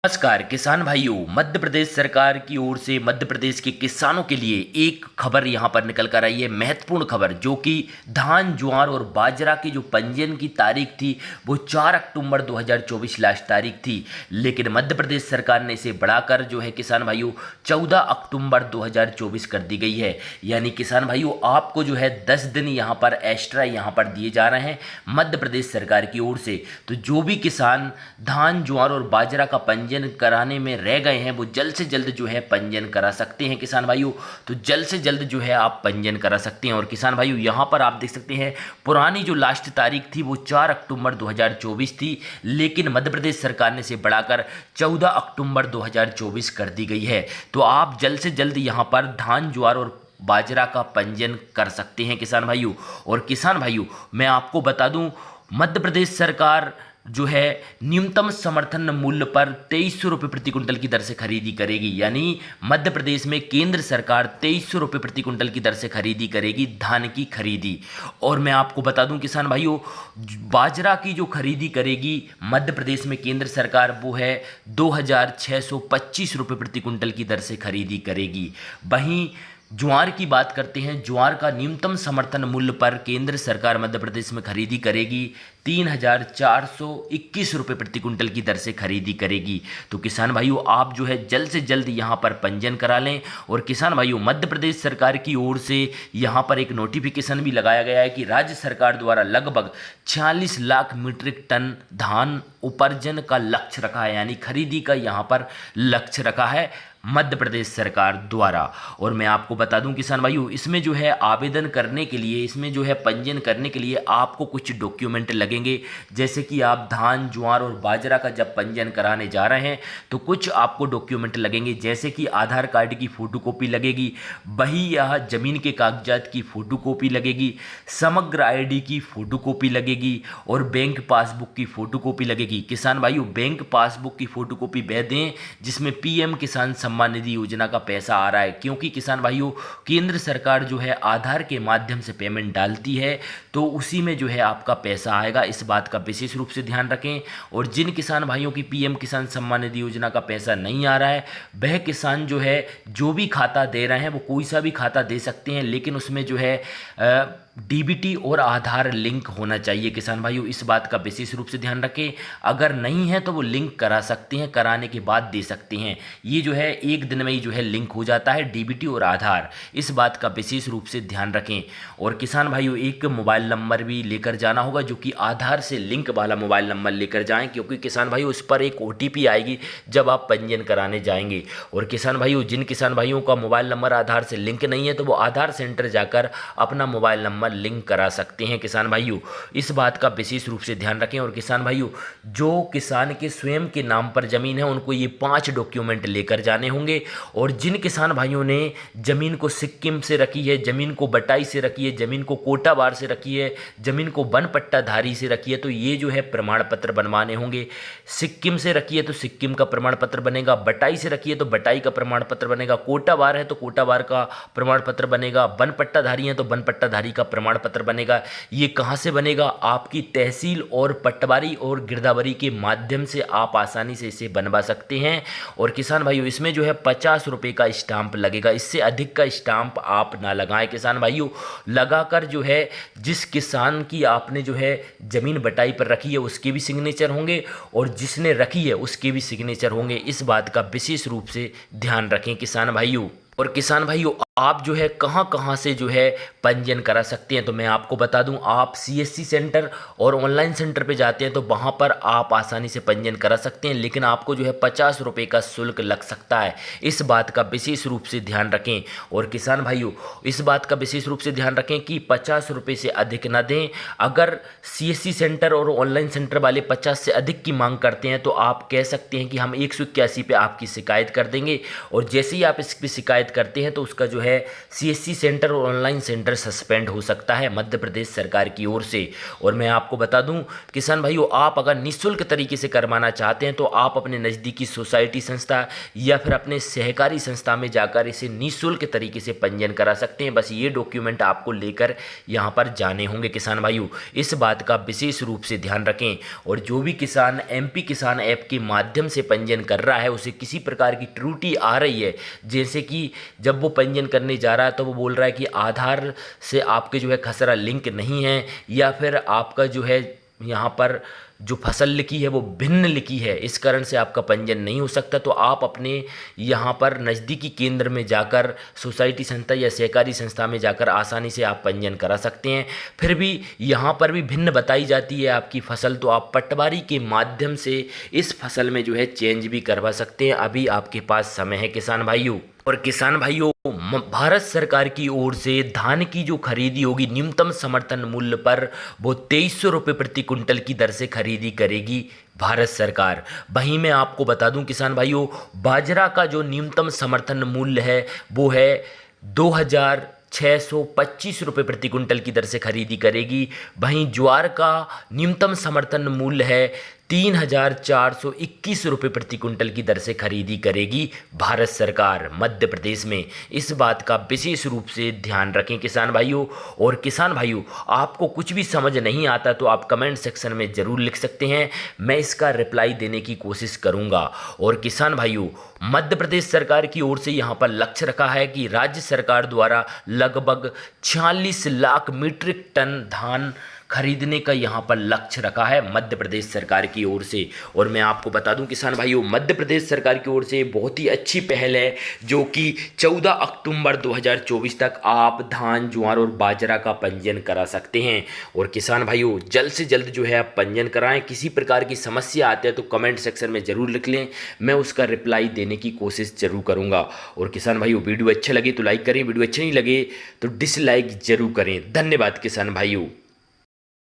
नमस्कार किसान भाइयों। मध्य प्रदेश सरकार की ओर से मध्य प्रदेश के किसानों के लिए एक खबर यहां पर निकल कर आई है, महत्वपूर्ण खबर, जो कि धान ज्वार और बाजरा की जो पंजीयन की तारीख थी वो 4 अक्टूबर 2024 लास्ट तारीख थी। लेकिन मध्य प्रदेश सरकार ने इसे बढ़ाकर जो है किसान भाइयों 14 अक्टूबर 2024 कर दी गई है। यानी किसान भाइयों आपको जो है 10 दिन यहां पर एक्स्ट्रा यहां पर दिए जा रहे हैं मध्य प्रदेश सरकार की ओर से। तो जो भी किसान धान ज्वार और बाजरा का पंजीयन कराने में रह गए हैं वो जल्द से जल्द जो है पंजीयन करा सकते हैं किसान भाइयों। तो जल्द से जल्द जो है आप पंजीयन करा सकते हैं। और किसान भाइयों यहाँ पर आप देख सकते हैं पुरानी जो लास्ट तारीख थी वो 4 अक्टूबर 2024 थी, लेकिन मध्य प्रदेश सरकार ने इसे बढ़ाकर 14 अक्टूबर 2024 कर दी गई है। तो आप जल्द से जल्द यहाँ पर धान ज्वार और बाजरा का पंजीयन कर सकते हैं किसान भाइयों। और किसान भाइयों मैं आपको बता दूं मध्य प्रदेश सरकार जो है न्यूनतम समर्थन मूल्य पर 2300 रुपये प्रति कुंटल की दर से खरीदी करेगी। यानी मध्य प्रदेश में केंद्र सरकार 2300 रुपये प्रति कुंटल की दर से खरीदी करेगी धान की खरीदी। और मैं आपको बता दूं किसान भाइयों बाजरा की जो खरीदी करेगी मध्य प्रदेश में केंद्र सरकार वो है 2625 रुपये प्रति कुंटल की दर से खरीदी करेगी। वहीं ज्वार की बात करते हैं, ज्वार का न्यूनतम समर्थन मूल्य पर केंद्र सरकार मध्य प्रदेश में खरीदी करेगी 3421 रुपये प्रति कुंटल की दर से खरीदी करेगी। तो किसान भाइयों आप जो है जल्द से जल्द यहाँ पर पंजीयन करा लें। और किसान भाइयों मध्य प्रदेश सरकार की ओर से यहाँ पर एक नोटिफिकेशन भी लगाया गया है कि राज्य सरकार द्वारा लगभग 46 लाख मीट्रिक टन धान उपार्जन का लक्ष्य रखा है, यानी खरीदी का यहाँ पर लक्ष्य रखा है मध्य प्रदेश सरकार द्वारा। और मैं आपको बता दूं किसान भाइयों इसमें जो है आवेदन करने के लिए, इसमें जो है पंजीयन करने के लिए आपको कुछ डॉक्यूमेंट लगेंगे। जैसे कि आप धान ज्वार और बाजरा का जब पंजीयन कराने जा रहे हैं तो कुछ आपको डॉक्यूमेंट लगेंगे, जैसे कि आधार कार्ड की फोटोकॉपी लगेगी, बही या जमीन के कागजात की फोटोकॉपी लगेगी, समग्र आईडी की फोटोकॉपी लगेगी और बैंक पासबुक की फोटोकॉपी लगेगी। किसान भाइयों बैंक पासबुक की फोटोकॉपी वह दें जिसमें पीएम किसान सम्मान निधि योजना का पैसा आ रहा है, क्योंकि किसान भाइयों केंद्र सरकार जो है आधार के माध्यम से पेमेंट डालती है तो उसी में जो है आपका पैसा आएगा। इस बात का विशेष रूप से ध्यान रखें। और जिन किसान भाइयों की पीएम किसान सम्मान निधि योजना का पैसा नहीं आ रहा है वह किसान जो है जो भी खाता दे रहे हैं वो कोई सा भी खाता दे सकते हैं, लेकिन उसमें जो है डीबीटी और आधार लिंक होना चाहिए किसान भाइयों। इस बात का विशेष रूप से ध्यान रखें। अगर नहीं है तो वो लिंक करा सकते हैं, कराने के बाद दे सकते हैं। ये जो है एक दिन में ही जो है लिंक हो जाता है डीबीटी और आधार, इस बात का विशेष रूप से ध्यान रखें। और किसान भाइयों एक मोबाइल नंबर भी लेकर जाना होगा जो कि आधार से लिंक वाला मोबाइल नंबर लेकर जाएं, क्योंकि किसान भाइयों उस पर एक ओटीपी आएगी जब आप पंजीयन कराने जाएंगे। और किसान भाइयों जिन किसान भाइयों का मोबाइल नंबर आधार से लिंक नहीं है तो वो आधार सेंटर जाकर अपना मोबाइल नंबर लिंक करा सकते हैं किसान भाइयों। इस बात का विशेष रूप से ध्यान रखें। और किसान भाइयों जो किसान के स्वयं के नाम पर जमीन है उनको ये 5 डॉक्यूमेंट लेकर जाने होंगे। और जिन किसान भाइयों ने जमीन को सिक्किम से रखी है, जमीन को बटाई से रखी है, जमीन को कोटाबार से रखी है, जमीन को वन पट्टाधारी से रखी है, तो ये जो है प्रमाण पत्र बनवाने होंगे। सिक्किम से रखी है तो सिक्किम का प्रमाण पत्र बनेगा, बटाई से रखी है तो बटाई का प्रमाण पत्र बनेगा, कोटाबार है तो कोटाबार का प्रमाण पत्र बनेगा, वन पट्टाधारी है तो वन पट्टाधारी का प्रमाण पत्र बनेगा। ये कहाँ से बनेगा? आपकी तहसील और पटवारी और गिरदावरी के माध्यम से आप आसानी से इसे बनवा सकते हैं। और किसान भाइयों इसमें जो है 50 रुपये का स्टाम्प लगेगा, इससे अधिक का स्टाम्प आप ना लगाएं किसान भाइयों। लगाकर जो है जिस किसान की आपने जो है ज़मीन बटाई पर रखी है उसके भी सिग्नेचर होंगे और जिसने रखी है उसके भी सिग्नेचर होंगे। इस बात का विशेष रूप से ध्यान रखें किसान भाइयों। और किसान भाइयों आप जो है कहाँ से जो है पंजीयन करा सकते हैं, तो मैं आपको बता दूं आप सीएससी सेंटर और ऑनलाइन सेंटर पे जाते हैं तो वहाँ पर आप आसानी से पंजीयन करा सकते हैं, लेकिन आपको जो है 50 रुपये का शुल्क लग सकता है। इस बात का विशेष रूप से ध्यान रखें। और किसान भाइयों इस बात का विशेष रूप से ध्यान रखें कि 50 रुपये से अधिक ना दें। अगर सीएससी सेंटर और ऑनलाइन सेंटर वाले 50 से अधिक की मांग करते हैं तो आप कह सकते हैं कि हम 181 पे आपकी शिकायत कर देंगे। और जैसे ही आप इस पर शिकायत करते हैं तो उसका जो है है CSC सेंटर और ऑनलाइन सेंटर सस्पेंड हो सकता है मध्य प्रदेश सरकार की ओर से। और मैं आपको बता दूं किसान भाइयों, आप अगर निःशुल्क तरीके से करवाना चाहते हैं तो आप अपने नज़दीकी सोसाइटी संस्था या फिर अपने सहकारी संस्था में जाकर इसे निःशुल्क तरीके से पंजीयन करा सकते हैं। बस ये डॉक्यूमेंट आपको लेकर यहाँ पर जाने होंगे किसान भाइयों, इस बात का विशेष रूप से ध्यान रखें। और जो भी किसान MP किसान ऐप के माध्यम से पंजीयन कर रहा है उसे किसी प्रकार की त्रुटि आ रही है, जैसे कि जब वो पंजीयन करने जा रहा है तो वो बोल रहा है कि आधार से आपके जो है खसरा लिंक नहीं है, या फिर आपका जो है यहाँ पर जो फसल लिखी है वो भिन्न लिखी है, इस कारण से आपका पंजीयन नहीं हो सकता। तो आप अपने यहाँ पर नज़दीकी केंद्र में जाकर सोसाइटी संस्था या सहकारी संस्था में जाकर आसानी से आप पंजीयन करा सकते हैं। फिर भी यहाँ पर भी भिन्न बताई जाती है आपकी फसल, तो आप पटवारी के माध्यम से इस फसल में जो है चेंज भी करवा सकते हैं। अभी आपके पास समय है किसान भाइयों। और किसान भाइयों, भारत सरकार की ओर से धान की जो खरीदी होगी न्यूनतम समर्थन मूल्य पर वो 2300 रुपये प्रति कुंटल की दर से खरीदी करेगी भारत सरकार। वहीं मैं आपको बता दूं किसान भाइयों, बाजरा का जो न्यूनतम समर्थन मूल्य है वो है 2625 रुपये प्रति कुंटल की दर से खरीदी करेगी। वहीं ज्वार का न्यूनतम समर्थन मूल्य है 3421 रुपये प्रति कुंटल की दर से खरीदी करेगी भारत सरकार मध्य प्रदेश में। इस बात का विशेष रूप से ध्यान रखें किसान भाइयों। और किसान भाइयों, आपको कुछ भी समझ नहीं आता तो आप कमेंट सेक्शन में ज़रूर लिख सकते हैं, मैं इसका रिप्लाई देने की कोशिश करूंगा। और किसान भाइयों, मध्य प्रदेश सरकार की ओर से यहाँ पर लक्ष्य रखा है कि राज्य सरकार द्वारा लगभग 46 लाख मीट्रिक टन धान खरीदने का यहाँ पर लक्ष्य रखा है मध्य प्रदेश सरकार की ओर से। और मैं आपको बता दूं किसान भाइयों, मध्य प्रदेश सरकार की ओर से बहुत ही अच्छी पहल है, जो कि 14 अक्टूबर 2024 तक आप धान, ज्वार और बाजरा का पंजीयन करा सकते हैं। और किसान भाइयों, जल्द से जल्द जो है आप पंजीयन कराएं। किसी प्रकार की समस्या आती है तो कमेंट सेक्शन में ज़रूर लिख लें, मैं उसका रिप्लाई देने की कोशिश जरूर करूँगा। और किसान भाइयों, वीडियो अच्छे लगे तो लाइक करें, वीडियो अच्छे नहीं लगे तो डिसलाइक जरूर करें। धन्यवाद किसान भाइयों।